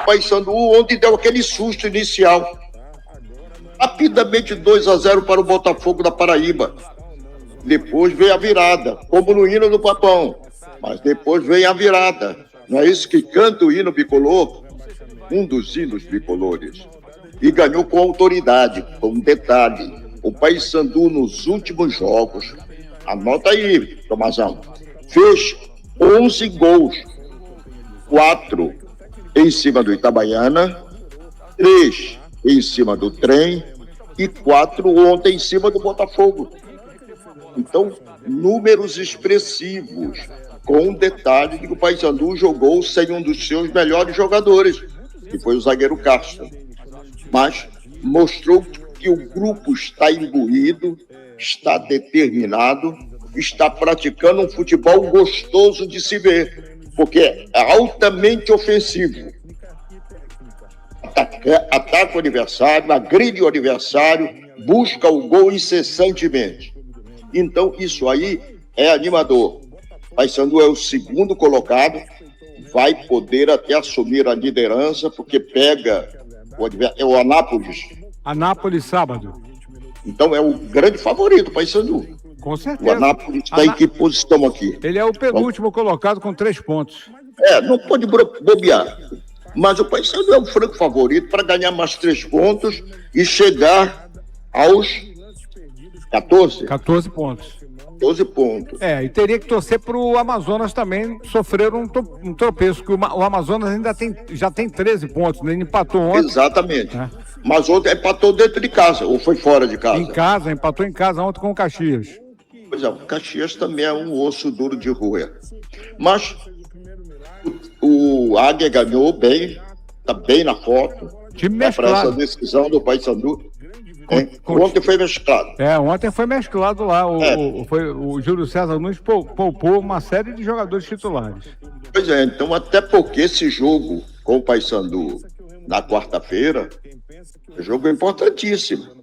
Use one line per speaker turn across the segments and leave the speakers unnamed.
Paysandu, onde deu aquele susto inicial. Rapidamente 2-0 para o Botafogo da Paraíba. Depois veio a virada, como no hino do Papão. Mas depois veio a virada. Não é isso que canta o hino bicolor? Um dos hinos bicolores. E ganhou com autoridade, com um detalhe. O Paysandu nos últimos jogos, anota aí, Tomazão, fez 11 gols. 4 em cima do Itabaiana, 3 em cima do Trem e 4 ontem em cima do Botafogo. Então, números expressivos, com um detalhe de que o Paysandu jogou sem um dos seus melhores jogadores, que foi o zagueiro Castro. Mas mostrou que o grupo está imbuído, está determinado, está praticando um futebol gostoso de se ver, porque é altamente ofensivo. Ataca o adversário, agride o adversário, busca o gol incessantemente. Então, isso aí é animador. Paysandu é o segundo colocado, vai poder até assumir a liderança, porque pega o Anápolis.
Anápolis, sábado.
Então, é o grande favorito, Paysandu.
Com certeza.
O Anápolis está em que posição aqui?
Ele é o penúltimo colocado com 3 pontos.
Não pode bobear. Mas o Paysandu é o franco favorito para ganhar mais 3 pontos e chegar aos 14.
14 pontos.
12 pontos.
E teria que torcer para o Amazonas também sofrer um tropeço, que o Amazonas ainda já tem 13 pontos, né? Ele empatou ontem.
Exatamente. Mas ontem empatou dentro de casa, ou foi fora de casa?
Em casa, empatou em casa ontem com o Caxias.
Pois é, o Caxias também é um osso duro de roer. Mas o Águia ganhou bem, está bem na foto.
Time
para
mesclado.
essa decisão do Paysandu. Ontem foi mesclado.
Ontem foi mesclado lá. O Júlio César Nunes poupou uma série de jogadores titulares.
Pois é, então até porque esse jogo com o Paysandu na quarta-feira, é um jogo importantíssimo.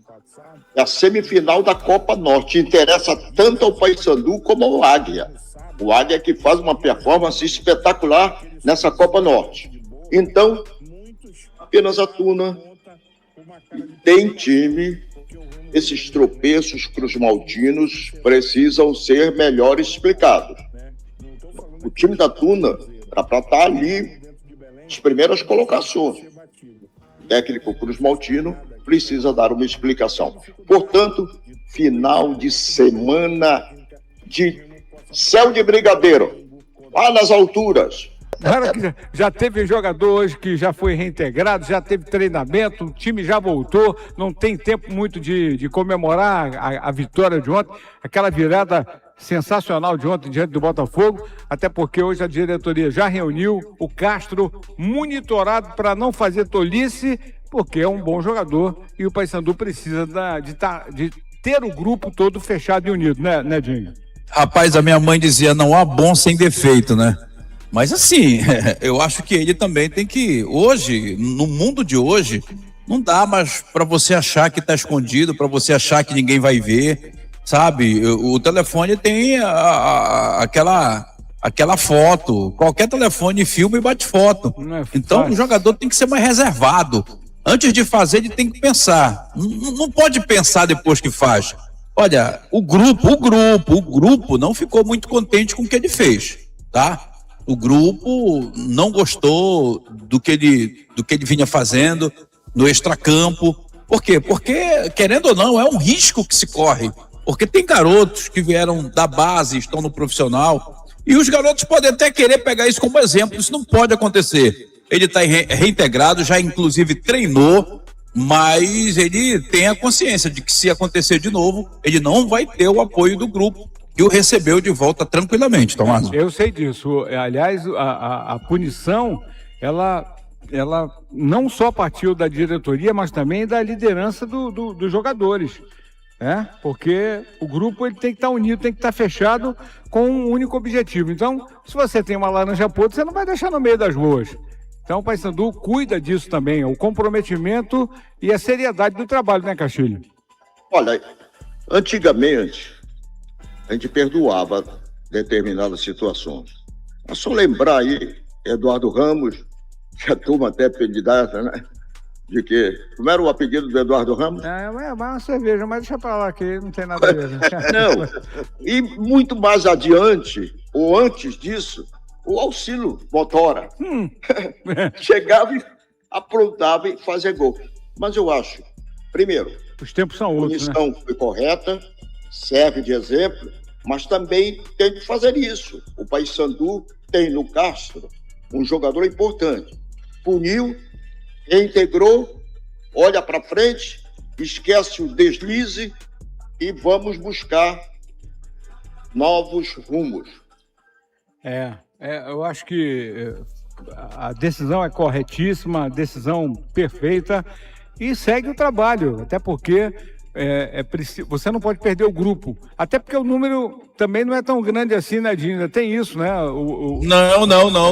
É a semifinal da Copa Norte. Interessa tanto ao Paysandu como ao Águia. O Águia que faz uma performance espetacular nessa Copa Norte. Então, apenas a Tuna tem time. Esses tropeços cruzmaltinos precisam ser melhor explicados. O time da Tuna era para estar ali nas primeiras colocações. O técnico cruzmaltino precisa dar uma explicação. Portanto, final de semana de céu de brigadeiro, lá nas alturas.
Claro que já teve jogador hoje que já foi reintegrado, já teve treinamento, o time já voltou, não tem tempo muito de comemorar a vitória de ontem, aquela virada sensacional de ontem diante do Botafogo, até porque hoje a diretoria já reuniu o Castro monitorado para não fazer tolice, porque é um bom jogador e o Paysandu precisa de ter o grupo todo fechado e unido, né, Dinho?
Rapaz, a minha mãe dizia, não há bom sem defeito, né? Mas assim, eu acho que ele também tem que, hoje, no mundo de hoje, não dá mais para você achar que está escondido, para você achar que ninguém vai ver, sabe? O telefone tem aquela foto, qualquer telefone filma e bate foto. Então o jogador tem que ser mais reservado. Antes de fazer, ele tem que pensar. Não pode pensar depois que faz. Olha, o grupo não ficou muito contente com o que ele fez, tá? O grupo não gostou do que ele vinha fazendo no extracampo. Por quê? Porque, querendo ou não, é um risco que se corre. Porque tem garotos que vieram da base, estão no profissional, e os garotos podem até querer pegar isso como exemplo. Isso não pode acontecer. Ele está reintegrado, já inclusive treinou, mas ele tem a consciência de que se acontecer de novo, ele não vai ter o apoio do grupo, que o recebeu de volta tranquilamente, Tomás.
Eu sei disso. Aliás, a punição, ela não só partiu da diretoria, mas também da liderança dos jogadores. Porque o grupo ele tem que estar unido, tem que estar fechado com um único objetivo. Então, se você tem uma laranja podre, você não vai deixar no meio das ruas. Então, o Paysandu cuida disso também, o comprometimento e a seriedade do trabalho, né, Castilho?
Olha, antigamente, a gente perdoava determinadas situações. É só lembrar aí, Eduardo Ramos, que a turma até apelidada, né? De que, como era o apelido do Eduardo Ramos?
É uma cerveja, mas deixa pra lá, que não tem nada a ver. Né?
Não, e muito mais adiante, ou antes disso, o Auxílio Motora. Chegava e aprontava e fazia gol. Mas eu acho, primeiro,
os tempos são
a
outros,
punição
né?
foi correta, serve de exemplo, mas também tem que fazer isso. O Paysandu tem no Castro um jogador importante. Puniu, reintegrou, olha para frente, esquece o deslize e vamos buscar novos rumos.
Eu acho que a decisão é corretíssima, a decisão perfeita e segue o trabalho, até porque você não pode perder o grupo, até porque o número também não é tão grande assim, né, Dinda? Tem isso, né?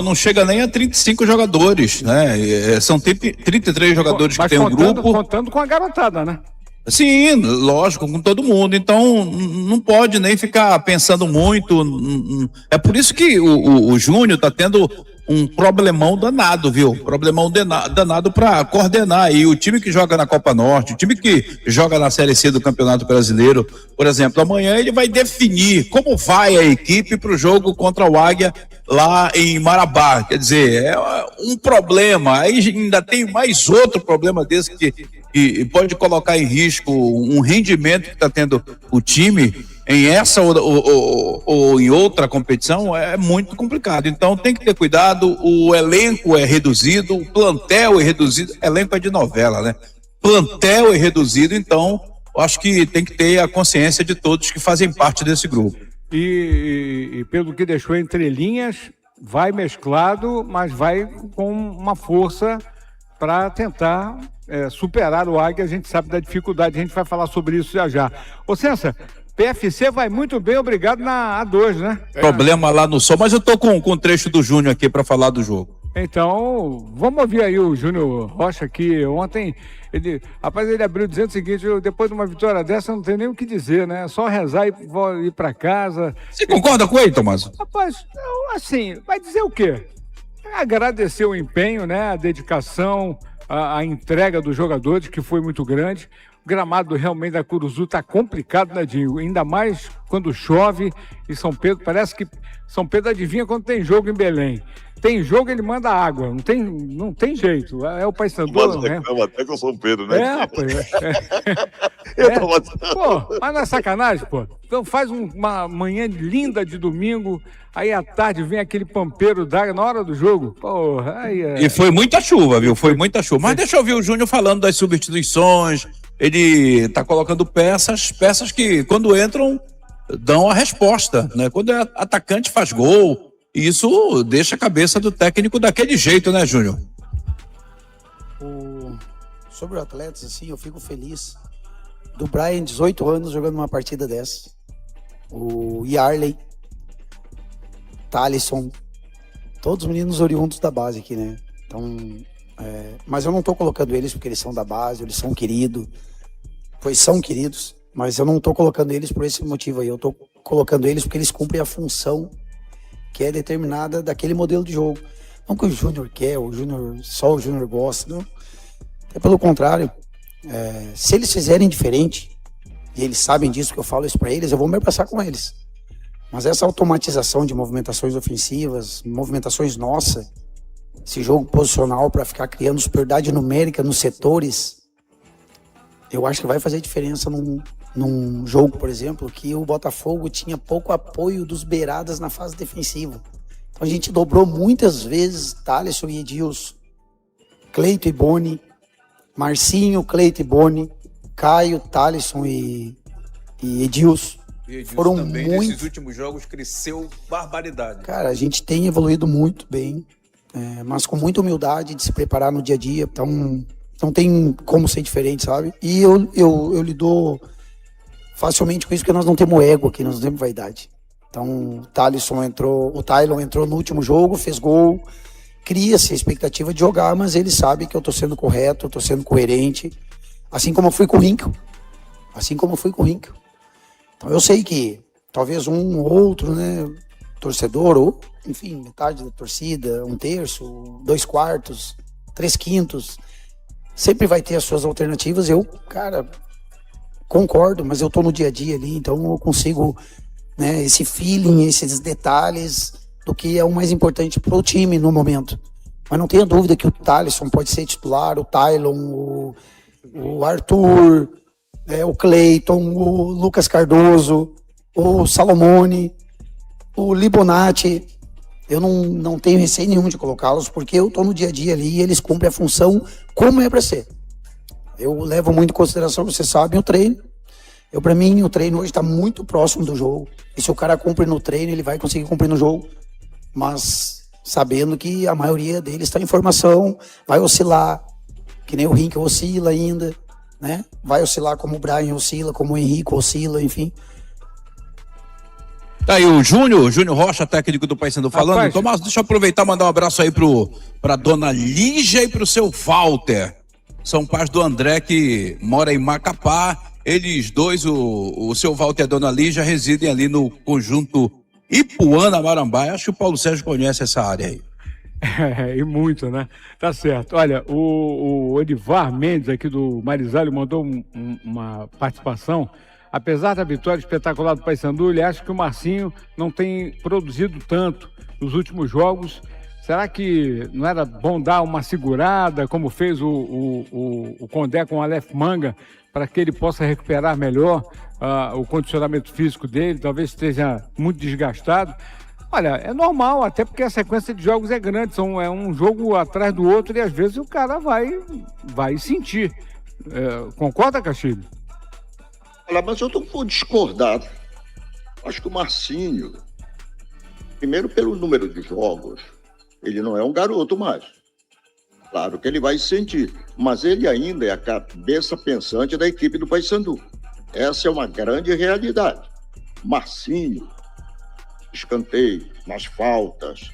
Não chega nem a 35 jogadores, né? São 33 jogadores que tem o grupo.
Contando com a garotada, né?
Sim, lógico, com todo mundo. Então, não pode nem ficar pensando muito. É por isso que o Júnior tá tendo um problemão danado, viu? Problemão danado para coordenar aí o time que joga na Copa Norte, o time que joga na Série C do Campeonato Brasileiro. Por exemplo, amanhã ele vai definir como vai a equipe para o jogo contra o Águia lá em Marabá. Quer dizer, é um problema. Aí ainda tem mais outro problema desse que pode colocar em risco um rendimento que está tendo o time em essa ou em outra competição. É muito complicado. Então tem que ter cuidado. O elenco é reduzido, o plantel é reduzido. Elenco é de novela, né? Plantel é reduzido, então acho que tem que ter a consciência de todos que fazem parte desse grupo.
E pelo que deixou entre linhas, vai mesclado, mas vai com uma força para tentar superar o Águia. A gente sabe da dificuldade, a gente vai falar sobre isso já. Ô César, PFC vai muito bem, obrigado na A2, né?
Problema lá no Sol, mas eu tô com um trecho do Júnior aqui para falar do jogo.
Então, vamos ouvir aí o Júnior Rocha, que ontem, ele abriu dizendo o seguinte: depois de uma vitória dessa, não tem nem o que dizer, né? É só rezar e ir para casa.
Você concorda com ele, Tomás?
Rapaz, assim, vai dizer o quê? Agradecer o empenho, né? A dedicação, a entrega dos jogadores, que foi muito grande. O gramado realmente da Curuzu tá complicado, né, Dinho? Ainda mais quando chove e São Pedro, parece que São Pedro adivinha quando tem jogo em Belém. Tem jogo, ele manda água, não tem jeito. É o Paysandu, né?
Até com São Pedro, né?
Pô, mas não é sacanagem, pô. Então faz uma manhã linda de domingo, aí à tarde vem aquele pampeiro d'água na hora do jogo. Porra,
E foi muita chuva, viu? Foi muita chuva. Mas deixa eu ouvir o Júnior falando das substituições. Ele tá colocando peças que quando entram dão a resposta, né? Quando é atacante faz gol. E isso deixa a cabeça do técnico daquele jeito, né, Júnior?
Sobre o Atletas, assim, eu fico feliz do Brian, 18 anos, jogando uma partida dessa. O Yarley, Thalisson, todos os meninos oriundos da base aqui, né? Então, mas eu não tô colocando eles porque eles são da base, eles são queridos, pois são queridos, mas eu não tô colocando eles por esse motivo aí. Eu tô colocando eles porque eles cumprem a função que é determinada daquele modelo de jogo. Não que o Júnior quer, só o Júnior gosta, não. É pelo contrário. Se eles fizerem diferente, e eles sabem disso, que eu falo isso para eles, eu vou me abraçar com eles. Mas essa automatização de movimentações ofensivas, movimentações nossas, esse jogo posicional para ficar criando superioridade numérica nos setores, eu acho que vai fazer diferença num jogo, por exemplo, que o Botafogo tinha pouco apoio dos beiradas na fase defensiva. Então a gente dobrou muitas vezes Thalisson e Edilson, Cleito e Boni, Marcinho, Cleito e Boni, Caio, Thalisson e Edilson. Foram
também,
muito...
nesses últimos jogos cresceu barbaridade.
Cara, a gente tem evoluído muito bem, mas com muita humildade de se preparar no dia a dia. Então não tem como ser diferente, sabe? E eu lido facilmente com isso, porque nós não temos ego aqui, nós não temos vaidade. Então o Thalisson entrou no último jogo, fez gol, cria-se a expectativa de jogar, mas ele sabe que eu tô sendo correto, eu tô sendo coerente, assim como eu fui com o Hinkel. Então eu sei que talvez um ou outro, né, torcedor, ou, enfim, metade da torcida, 1/3, 2/4, 3/5, sempre vai ter as suas alternativas. Eu, cara, concordo, mas eu tô no dia a dia ali, então eu consigo, né, esse feeling, esses detalhes do que é o mais importante pro time no momento. Mas não tenha dúvida que o Thalisson pode ser titular, o Tylon, o Arthur, o Cleiton, o Lucas Cardoso, o Salomone, o Libonati. Eu não tenho receio nenhum de colocá-los, porque eu tô no dia a dia ali e eles cumprem a função como é para ser. Eu levo muito em consideração, vocês sabem, o treino. Para mim, o treino hoje está muito próximo do jogo. E se o cara cumpre no treino, ele vai conseguir cumprir no jogo. Mas sabendo que a maioria deles está em formação, vai oscilar, que nem o Rink oscila ainda, né? Vai oscilar como o Brian oscila, como o Henrique oscila, enfim.
Tá aí o Júnior Rocha, técnico do Paysandu falando.
Rapaz,
Tomás, deixa eu aproveitar e mandar um abraço aí pra dona Lígia e pro seu Walter. São pais do André, que mora em Macapá. Eles dois, o seu Walter e a dona Lígia, residem ali no conjunto Ipuana, Marambaia. Acho que o Paulo Sérgio conhece essa área aí.
E muito, né? Tá certo. Olha, o Edivar Mendes aqui do Marisalho mandou uma participação. Apesar da vitória espetacular do Paysandu, ele acha que o Marcinho não tem produzido tanto nos últimos jogos. Será que não era bom dar uma segurada, como fez o Condé com o Aleph Manga, para que ele possa recuperar melhor o condicionamento físico dele? Talvez esteja muito desgastado. Olha, é normal, até porque a sequência de jogos é grande, é um jogo atrás do outro e às vezes o cara vai sentir. Concorda, Castilho?
Olha, mas eu vou discordar. Acho que o Marcinho, primeiro pelo número de jogos, ele não é um garoto mais. Claro que ele vai sentir, mas ele ainda é a cabeça pensante da equipe do Paysandu. Essa é uma grande realidade. Marcinho, escanteio, nas faltas,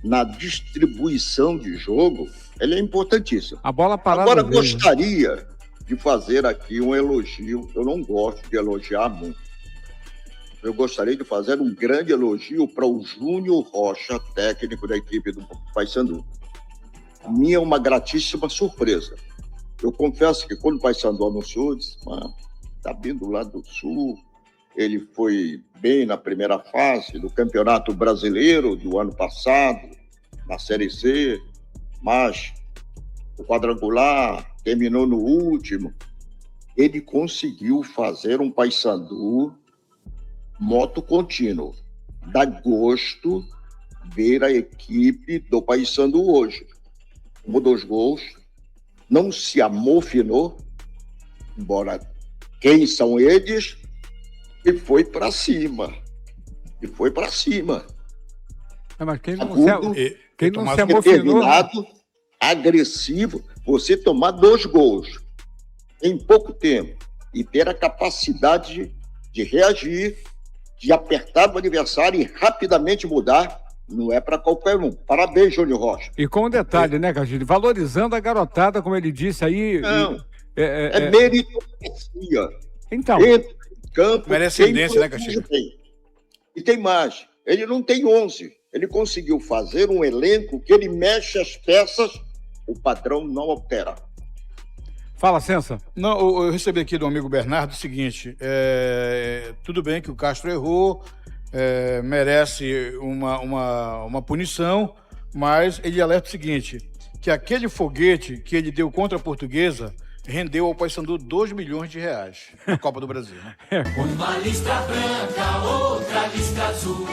na distribuição de jogo, ele é importantíssimo.
A bola parada.
Agora,
dele,
gostaria de fazer aqui um elogio. Eu não gosto de elogiar muito. Eu gostaria de fazer um grande elogio para o Júnior Rocha, técnico da equipe do Paysandu. A minha é uma gratíssima surpresa. Eu confesso que quando o Paysandu anunciou, eu disse, tá vindo lá do Sul. Ele foi bem na primeira fase do Campeonato Brasileiro do ano passado, na Série C, mas o quadrangular terminou no último. Ele conseguiu fazer um Paysandu moto contínuo. Dá gosto ver a equipe do Paysandu hoje. Tomou 2 gols, não se amofinou, embora quem são eles, e foi para cima.
Mas quem não
Agudo,
se amofinou...
Determinado, agressivo, você tomar 2 gols em pouco tempo e ter a capacidade de reagir, de apertar o adversário e rapidamente mudar, não é para qualquer um. Parabéns, Júnior Rocha.
E com um detalhe, né, Castilho? Valorizando a garotada, como ele disse aí...
Não, é meritocracia.
Então...
Entra em campo...
Merecendência, né, Castilho?
E tem mais. Ele não tem 11. Ele conseguiu fazer um elenco que ele mexe as peças, o padrão não altera.
Fala, Sensa.
Não, eu recebi aqui do amigo Bernardo o seguinte, tudo bem que o Castro errou, merece uma punição, mas ele alerta o seguinte, que aquele foguete que ele deu contra a Portuguesa rendeu ao Paysandu R$2 milhões na Copa do Brasil. Né?
Uma listra branca, outra listra azul,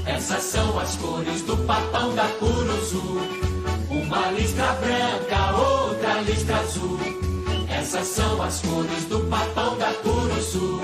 essas são as cores do papão da Curuzu. Uma listra branca, outra listra azul, essas são as cores do papão da Curuzu.